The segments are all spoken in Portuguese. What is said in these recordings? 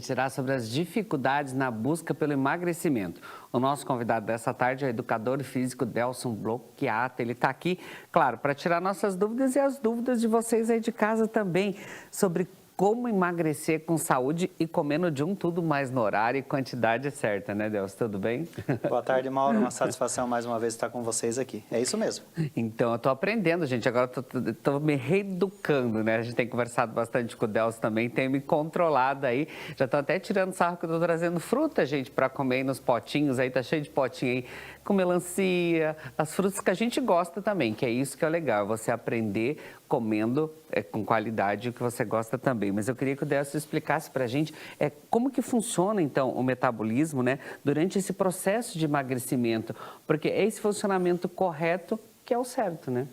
Será sobre as dificuldades na busca pelo emagrecimento. O nosso convidado dessa tarde é o educador físico Delson Blocchiata. Ele está aqui, claro, para tirar nossas dúvidas e as dúvidas de vocês aí de casa também, sobre como emagrecer com saúde e comendo de tudo mais no horário e quantidade certa, né, Delson? Tudo bem? Boa tarde, Mauro. Uma satisfação mais uma vez estar com vocês aqui. É isso mesmo. Então, eu estou aprendendo, gente. Agora estou me reeducando, né? A gente tem conversado bastante com o Delson também, tem me controlado aí. Já estou até tirando sarro que eu estou trazendo fruta, gente, para comer aí nos potinhos. Aí tá cheio de potinho aí com melancia, as frutas que a gente gosta também, que é isso que é legal, você aprender comendo com qualidade o que você gosta também. Mas eu queria que o Delson explicasse para a gente como que funciona, então, o metabolismo, né, durante esse processo de emagrecimento, porque é esse funcionamento correto que é o certo, né?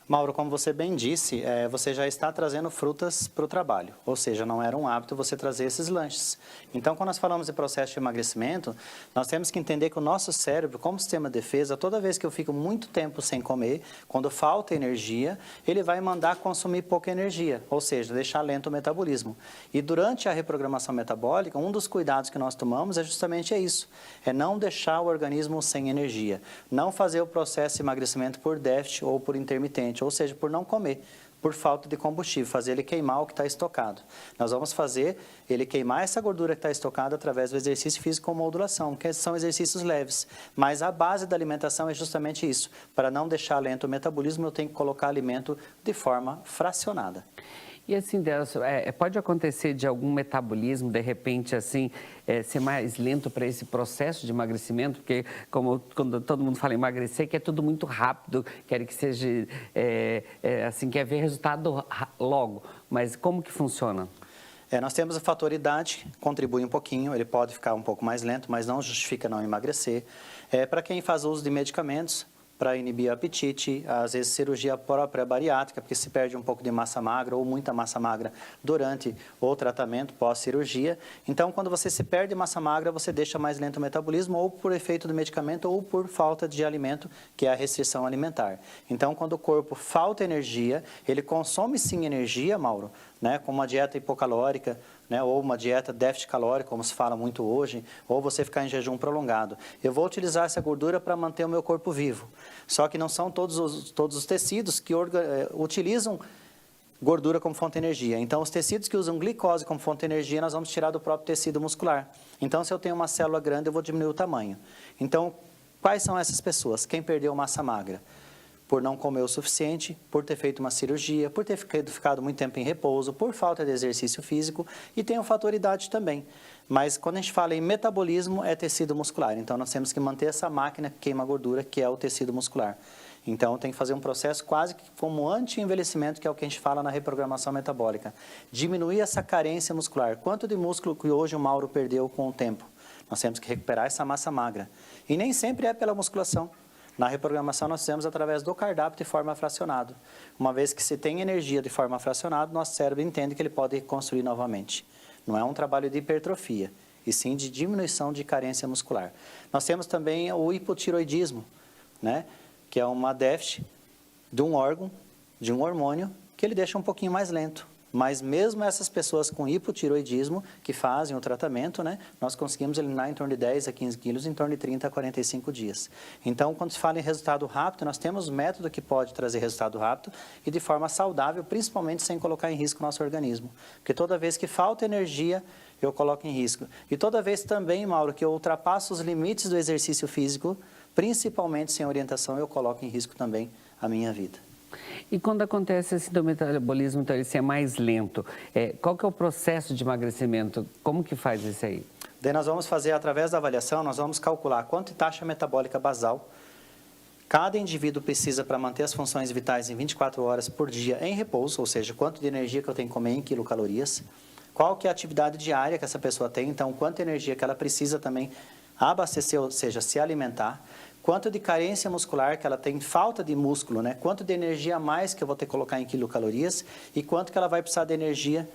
Mauro, como você bem disse, você já está trazendo frutas para o trabalho, ou seja, não era um hábito você trazer esses lanches. Então, quando nós falamos de processo de emagrecimento, nós temos que entender que o nosso cérebro, como sistema de defesa, toda vez que eu fico muito tempo sem comer, quando falta energia, ele vai mandar consumir pouca energia, ou seja, deixar lento o metabolismo. E durante a reprogramação metabólica, um dos cuidados que nós tomamos é justamente isso, é não deixar o organismo sem energia, não fazer o processo de emagrecimento por déficit ou por intermitente, ou seja, por não comer, por falta de combustível, fazer ele queimar o que está estocado. Nós vamos fazer ele queimar essa gordura que está estocada através do exercício físico com modulação, que são exercícios leves. Mas a base da alimentação é justamente isso. Para não deixar lento o metabolismo, eu tenho que colocar alimento de forma fracionada. E assim, Delson, pode acontecer de algum metabolismo, de repente, assim, ser mais lento para esse processo de emagrecimento? Porque, quando todo mundo fala em emagrecer, que é tudo muito rápido, quer que seja, assim, quer ver resultado logo. Mas como que funciona? Nós temos a fator idade, contribui um pouquinho, ele pode ficar um pouco mais lento, mas não justifica não emagrecer. Para quem faz uso de medicamentos, para inibir o apetite, às vezes cirurgia própria bariátrica, porque se perde um pouco de massa magra ou muita massa magra durante o tratamento pós-cirurgia. Então, quando você se perde massa magra, você deixa mais lento o metabolismo, ou por efeito do medicamento, ou por falta de alimento, que é a restrição alimentar. Então, quando o corpo falta energia, ele consome sim energia, Mauro, né, com uma dieta hipocalórica, né, ou uma dieta déficit calórico, como se fala muito hoje, ou você ficar em jejum prolongado. Eu vou utilizar essa gordura para manter o meu corpo vivo. Só que não são todos os tecidos que utilizam gordura como fonte de energia. Então, os tecidos que usam glicose como fonte de energia, nós vamos tirar do próprio tecido muscular. Então, se eu tenho uma célula grande, eu vou diminuir o tamanho. Então, quais são essas pessoas? Quem perdeu massa magra? Por não comer o suficiente, por ter feito uma cirurgia, por ter ficado muito tempo em repouso, por falta de exercício físico, e tem o fator idade também. Mas quando a gente fala em metabolismo, é tecido muscular. Então, nós temos que manter essa máquina que queima gordura, que é o tecido muscular. Então, tem que fazer um processo quase que como anti-envelhecimento, que é o que a gente fala na reprogramação metabólica. Diminuir essa carência muscular. Quanto de músculo que hoje o Mauro perdeu com o tempo? Nós temos que recuperar essa massa magra. E nem sempre é pela musculação. Na reprogramação, nós fizemos através do cardápio de forma fracionada. Uma vez que se tem energia de forma fracionada, nosso cérebro entende que ele pode reconstruir novamente. Não é um trabalho de hipertrofia, e sim de diminuição de carência muscular. Nós temos também o hipotiroidismo, né, que é uma déficit de um órgão, de um hormônio, que ele deixa um pouquinho mais lento. Mas mesmo essas pessoas com hipotiroidismo, que fazem o tratamento, né, nós conseguimos eliminar em torno de 10 a 15 quilos em torno de 30 a 45 dias. Então, quando se fala em resultado rápido, nós temos método que pode trazer resultado rápido e de forma saudável, principalmente sem colocar em risco o nosso organismo. Porque toda vez que falta energia, eu coloco em risco. E toda vez também, Mauro, que eu ultrapasso os limites do exercício físico, principalmente sem orientação, eu coloco em risco também a minha vida. E quando acontece esse do metabolismo, então ele ser mais lento, qual que é o processo de emagrecimento? Como que faz isso aí? Daí nós vamos fazer, através da avaliação, nós vamos calcular quanto taxa metabólica basal cada indivíduo precisa para manter as funções vitais em 24 horas por dia em repouso, ou seja, quanto de energia que eu tenho que comer em quilocalorias, qual que é a atividade diária que essa pessoa tem, então quanta energia que ela precisa também abastecer, ou seja, se alimentar, quanto de carência muscular que ela tem, falta de músculo, né? Quanto de energia a mais que eu vou ter que colocar em quilocalorias e quanto que ela vai precisar de energia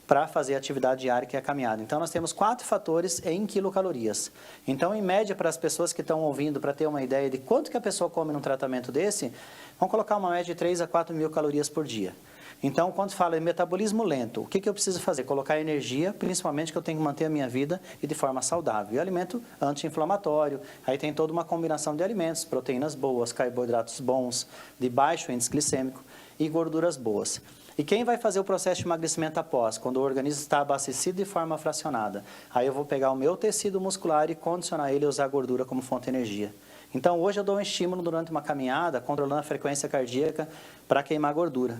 para fazer a atividade diária, que é a caminhada. Então, nós temos 4 fatores em quilocalorias. Então, em média, para as pessoas que estão ouvindo, para ter uma ideia de quanto que a pessoa come num tratamento desse, vamos colocar uma média de 3 a 4 mil calorias por dia. Então, quando fala em metabolismo lento, o que eu preciso fazer? Colocar energia, principalmente que eu tenho que manter a minha vida e de forma saudável. E alimento anti-inflamatório, aí tem toda uma combinação de alimentos, proteínas boas, carboidratos bons, de baixo índice glicêmico e gorduras boas. E quem vai fazer o processo de emagrecimento após? Quando o organismo está abastecido de forma fracionada. Aí eu vou pegar o meu tecido muscular e condicionar ele a usar a gordura como fonte de energia. Então, hoje eu dou um estímulo durante uma caminhada, controlando a frequência cardíaca para queimar gordura.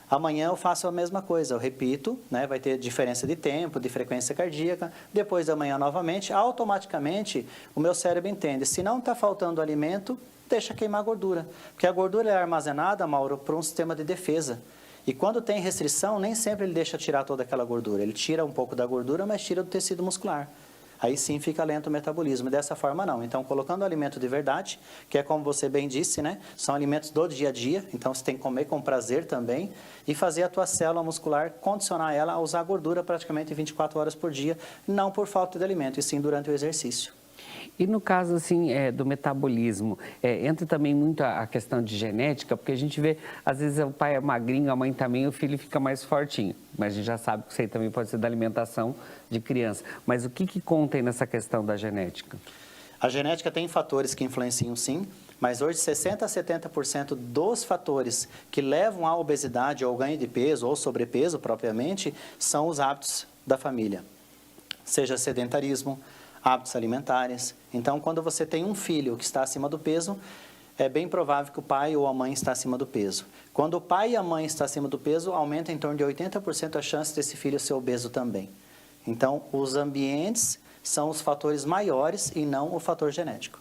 Amanhã eu faço a mesma coisa, eu repito, né? Vai ter diferença de tempo, de frequência cardíaca. Depois da manhã novamente, automaticamente o meu cérebro entende, se não está faltando alimento, deixa queimar gordura. Porque a gordura é armazenada, Mauro, por um sistema de defesa. E quando tem restrição, nem sempre ele deixa tirar toda aquela gordura. Ele tira um pouco da gordura, mas tira do tecido muscular. Aí sim fica lento o metabolismo. E dessa forma não. Então, colocando alimento de verdade, que é como você bem disse, né? São alimentos do dia a dia, então você tem que comer com prazer também e fazer a tua célula muscular, condicionar ela a usar gordura praticamente 24 horas por dia, não por falta de alimento, e sim durante o exercício. E no caso assim, do metabolismo, entra também muito a questão de genética, porque a gente vê, às vezes o pai é magrinho, a mãe também, o filho fica mais fortinho. Mas a gente já sabe que isso aí também pode ser da alimentação de criança. Mas o que conta aí nessa questão da genética? A genética tem fatores que influenciam sim, mas hoje 60% a 70% dos fatores que levam à obesidade ou ganho de peso ou sobrepeso propriamente são os hábitos da família. Seja sedentarismo, hábitos alimentares. Então, quando você tem um filho que está acima do peso, é bem provável que o pai ou a mãe está acima do peso. Quando o pai e a mãe estão acima do peso, aumenta em torno de 80% a chance desse filho ser obeso também. Então, os ambientes são os fatores maiores e não o fator genético.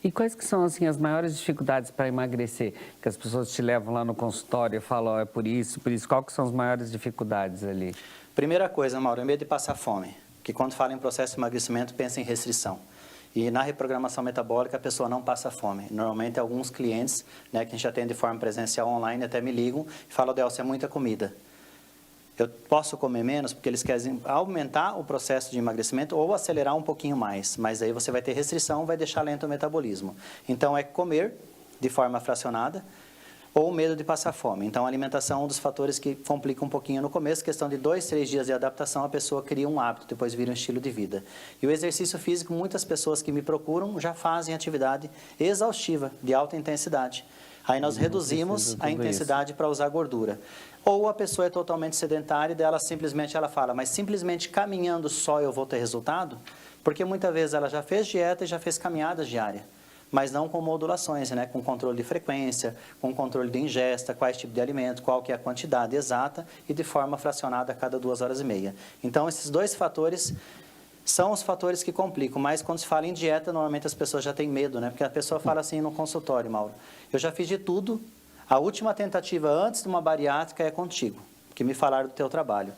E quais que são assim, as maiores dificuldades para emagrecer? Que as pessoas te levam lá no consultório e falam, oh, é por isso. Qual que são as maiores dificuldades ali? Primeira coisa, Mauro, é medo de passar fome. Que quando fala em processo de emagrecimento, pensa em restrição. E na reprogramação metabólica, a pessoa não passa fome. Normalmente, alguns clientes, né, que a gente atende de forma presencial online, até me ligam e falam, Delcio, é muita comida. Eu posso comer menos porque eles querem aumentar o processo de emagrecimento ou acelerar um pouquinho mais. Mas aí você vai ter restrição, vai deixar lento o metabolismo. Então, é comer de forma fracionada, ou medo de passar fome. Então, a alimentação é um dos fatores que complica um pouquinho no começo. Questão de 2, 3 dias de adaptação, a pessoa cria um hábito, depois vira um estilo de vida. E o exercício físico, muitas pessoas que me procuram já fazem atividade exaustiva, de alta intensidade. Aí nós reduzimos a intensidade para usar gordura. Ou a pessoa é totalmente sedentária e dela simplesmente ela fala, mas simplesmente caminhando só eu vou ter resultado? Porque muitas vezes ela já fez dieta e já fez caminhadas diárias, mas não com modulações, né? Com controle de frequência, com controle de ingesta, quais tipos de alimento, qual que é a quantidade exata e de forma fracionada a cada 2 horas e meia. Então, esses dois fatores são os fatores que complicam, mas quando se fala em dieta, normalmente as pessoas já têm medo, né? Porque a pessoa fala assim no consultório, Mauro, eu já fiz de tudo, a última tentativa antes de uma bariátrica é contigo, que me falaram do teu trabalho.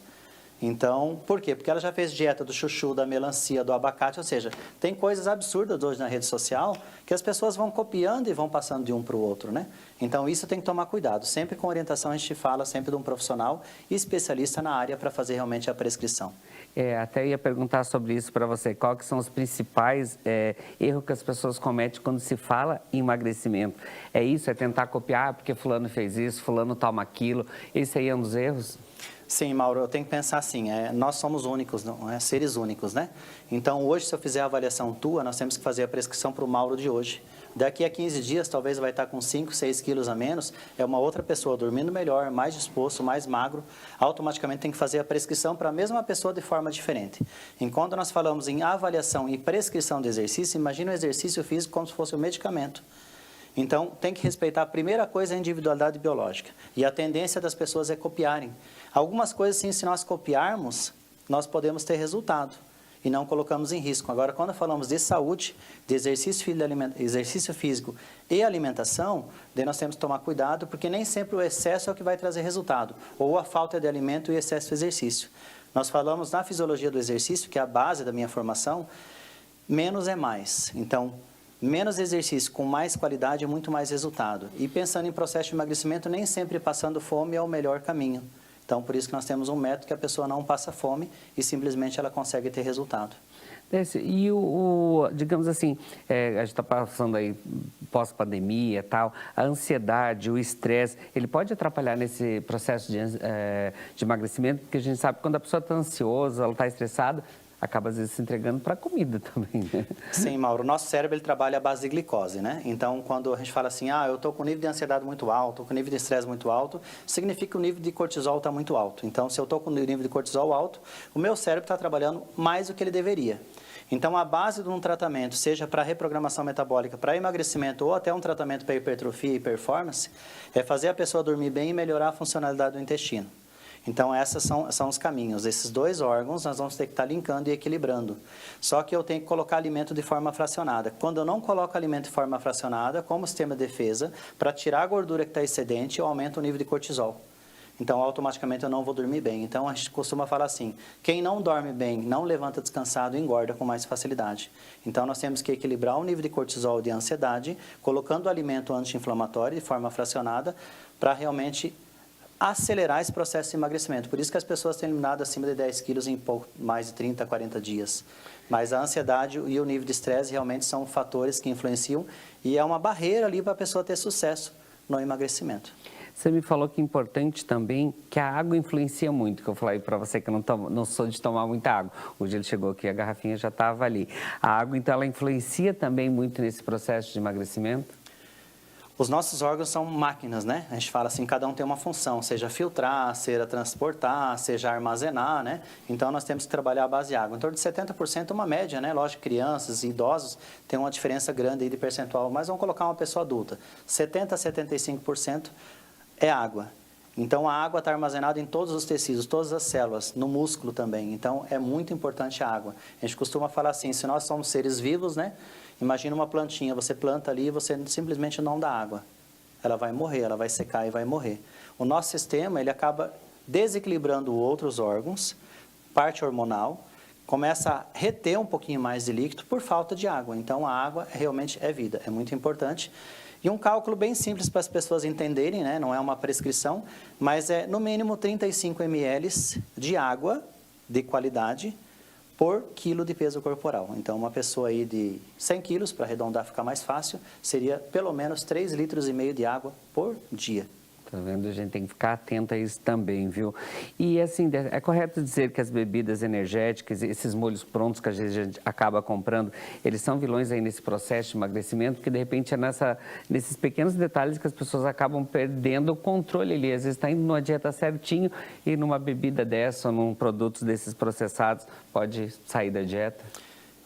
Então, por quê? Porque ela já fez dieta do chuchu, da melancia, do abacate, ou seja, tem coisas absurdas hoje na rede social que as pessoas vão copiando e vão passando de um para o outro, né? Então, isso tem que tomar cuidado. Sempre com orientação, a gente fala sempre de um profissional especialista na área para fazer realmente a prescrição. Até ia perguntar sobre isso para você. Quais que são os principais erros que as pessoas cometem quando se fala em emagrecimento? É isso? É tentar copiar porque fulano fez isso, fulano toma aquilo. Esse aí é um dos erros? Sim, Mauro, eu tenho que pensar assim, nós somos únicos, não é? Seres únicos, né? Então, hoje, se eu fizer a avaliação tua, nós temos que fazer a prescrição para o Mauro de hoje. Daqui a 15 dias, talvez vai estar com 5, 6 quilos a menos, é uma outra pessoa dormindo melhor, mais disposto, mais magro, automaticamente tem que fazer a prescrição para a mesma pessoa de forma diferente. Enquanto nós falamos em avaliação e prescrição de exercício, imagina o exercício físico como se fosse um medicamento. Então, tem que respeitar a primeira coisa, a individualidade biológica. E a tendência das pessoas é copiarem. Algumas coisas, sim, se nós copiarmos, nós podemos ter resultado e não colocamos em risco. Agora, quando falamos de saúde, de exercício físico e alimentação, daí nós temos que tomar cuidado, porque nem sempre o excesso é o que vai trazer resultado, ou a falta de alimento e excesso de exercício. Nós falamos na fisiologia do exercício, que é a base da minha formação, menos é mais. Então, menos exercício com mais qualidade é muito mais resultado. E pensando em processo de emagrecimento, nem sempre passando fome é o melhor caminho. Então, por isso que nós temos um método que a pessoa não passa fome e simplesmente ela consegue ter resultado. E digamos assim, a gente está passando aí pós-pandemia e tal, a ansiedade, o estresse, ele pode atrapalhar nesse processo de emagrecimento, porque a gente sabe que quando a pessoa está ansiosa, ela está estressada, acaba às vezes se entregando para a comida também, né? Sim, Mauro. O nosso cérebro ele trabalha à base de glicose, né? Então, quando a gente fala assim, eu estou com nível de ansiedade muito alto, estou com nível de estresse muito alto, significa que o nível de cortisol está muito alto. Então, se eu estou com o nível de cortisol alto, o meu cérebro está trabalhando mais do que ele deveria. Então, a base de um tratamento, seja para reprogramação metabólica, para emagrecimento ou até um tratamento para hipertrofia e performance, é fazer a pessoa dormir bem e melhorar a funcionalidade do intestino. Então, esses são os caminhos. Esses dois órgãos, nós vamos ter que estar linkando e equilibrando. Só que eu tenho que colocar alimento de forma fracionada. Quando eu não coloco alimento de forma fracionada, como sistema de defesa, para tirar a gordura que está excedente, eu aumento o nível de cortisol. Então, automaticamente, eu não vou dormir bem. Então, a gente costuma falar assim, quem não dorme bem, não levanta descansado, engorda com mais facilidade. Então, nós temos que equilibrar o nível de cortisol e de ansiedade, colocando alimento anti-inflamatório de forma fracionada, para realmente acelerar esse processo de emagrecimento. Por isso que as pessoas têm eliminado acima de 10 quilos em pouco mais de 30, 40 dias. Mas a ansiedade e o nível de estresse realmente são fatores que influenciam e é uma barreira ali para a pessoa ter sucesso no emagrecimento. Você me falou que é importante também que a água influencia muito, que eu falei para você que eu não sou de tomar muita água. Hoje ele chegou aqui, a garrafinha já estava ali. A água, então, ela influencia também muito nesse processo de emagrecimento? Os nossos órgãos são máquinas, né? A gente fala assim, cada um tem uma função, seja filtrar, seja transportar, seja armazenar, né? Então, nós temos que trabalhar a base de água. Em torno de 70% é uma média, né? Lógico, crianças e idosos têm uma diferença grande aí de percentual, mas vamos colocar uma pessoa adulta. 70% a 75% é água. Então, a água está armazenada em todos os tecidos, todas as células, no músculo também. Então, é muito importante a água. A gente costuma falar assim, se nós somos seres vivos, né? Imagina uma plantinha, você planta ali e você simplesmente não dá água. Ela vai morrer, ela vai secar e vai morrer. O nosso sistema, ele acaba desequilibrando outros órgãos, parte hormonal, começa a reter um pouquinho mais de líquido por falta de água. Então, a água realmente é vida, é muito importante. E um cálculo bem simples para as pessoas entenderem, né? Não é uma prescrição, mas é no mínimo 35 ml de água de qualidade por quilo de peso corporal. Então, uma pessoa aí de 100 quilos, para arredondar ficar mais fácil, seria pelo menos 3,5 litros de água por dia. Tá vendo? A gente tem que ficar atento a isso também, viu? E assim, é correto dizer que as bebidas energéticas, esses molhos prontos que a gente acaba comprando, eles são vilões aí nesse processo de emagrecimento, porque de repente é nesses pequenos detalhes que as pessoas acabam perdendo o controle ali. Às vezes está indo numa dieta certinho e numa bebida dessa ou num produto desses processados pode sair da dieta.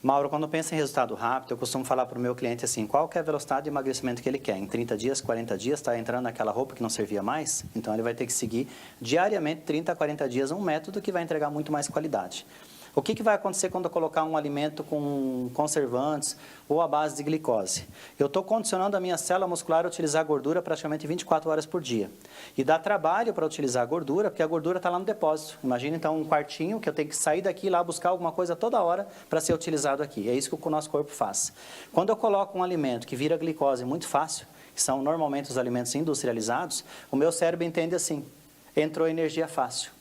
Mauro, quando pensa em resultado rápido, eu costumo falar para o meu cliente assim, qual que é a velocidade de emagrecimento que ele quer? Em 30 dias, 40 dias, está entrando naquela roupa que não servia mais? Então, ele vai ter que seguir diariamente, 30 a 40 dias, um método que vai entregar muito mais qualidade. O que vai acontecer quando eu colocar um alimento com conservantes ou à base de glicose? Eu estou condicionando a minha célula muscular a utilizar gordura praticamente 24 horas por dia. E dá trabalho para utilizar a gordura, porque a gordura está lá no depósito. Imagina então um quartinho que eu tenho que sair daqui e lá buscar alguma coisa toda hora para ser utilizado aqui. É isso que o nosso corpo faz. Quando eu coloco um alimento que vira glicose muito fácil, que são normalmente os alimentos industrializados, o meu cérebro entende assim, entrou energia fácil.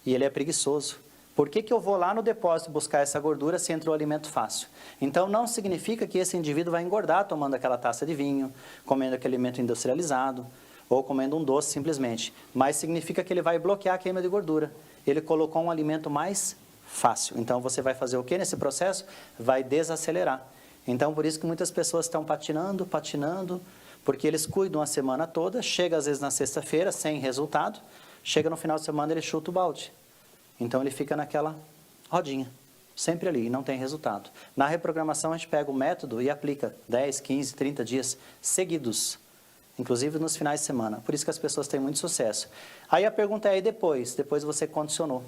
E ele é preguiçoso. Por que eu vou lá no depósito buscar essa gordura se entra o alimento fácil? Então, não significa que esse indivíduo vai engordar tomando aquela taça de vinho, comendo aquele alimento industrializado, ou comendo um doce simplesmente. Mas significa que ele vai bloquear a queima de gordura. Ele colocou um alimento mais fácil. Então, você vai fazer o que nesse processo? Vai desacelerar. Então, por isso que muitas pessoas estão patinando, porque eles cuidam a semana toda, chega às vezes na sexta-feira sem resultado, chega no final de semana ele chuta o balde. Então, ele fica naquela rodinha, sempre ali, e não tem resultado. Na reprogramação, a gente pega o método e aplica 10, 15, 30 dias seguidos, inclusive nos finais de semana. Por isso que as pessoas têm muito sucesso. Aí a pergunta é, e depois? Depois você condicionou.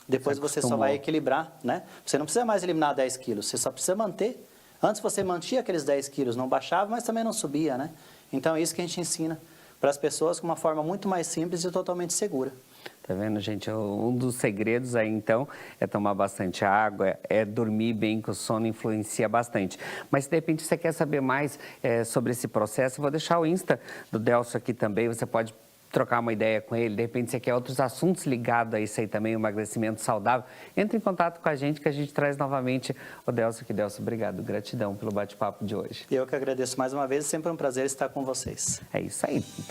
Depois você só vai equilibrar, né? Você não precisa mais eliminar 10 quilos, você só precisa manter. Antes você mantinha aqueles 10 quilos, não baixava, mas também não subia, né? Então, é isso que a gente ensina para as pessoas com uma forma muito mais simples e totalmente segura. Tá vendo, gente? Um dos segredos aí, então, é tomar bastante água, é dormir bem, que o sono influencia bastante. Mas, de repente, você quer saber mais sobre esse processo, eu vou deixar o Insta do Delcio aqui também, você pode trocar uma ideia com ele, de repente você quer outros assuntos ligados a isso aí também, o emagrecimento saudável, entre em contato com a gente que a gente traz novamente o Delcio aqui. Delcio, obrigado, gratidão pelo bate-papo de hoje. Eu que agradeço mais uma vez, sempre um prazer estar com vocês. É isso aí.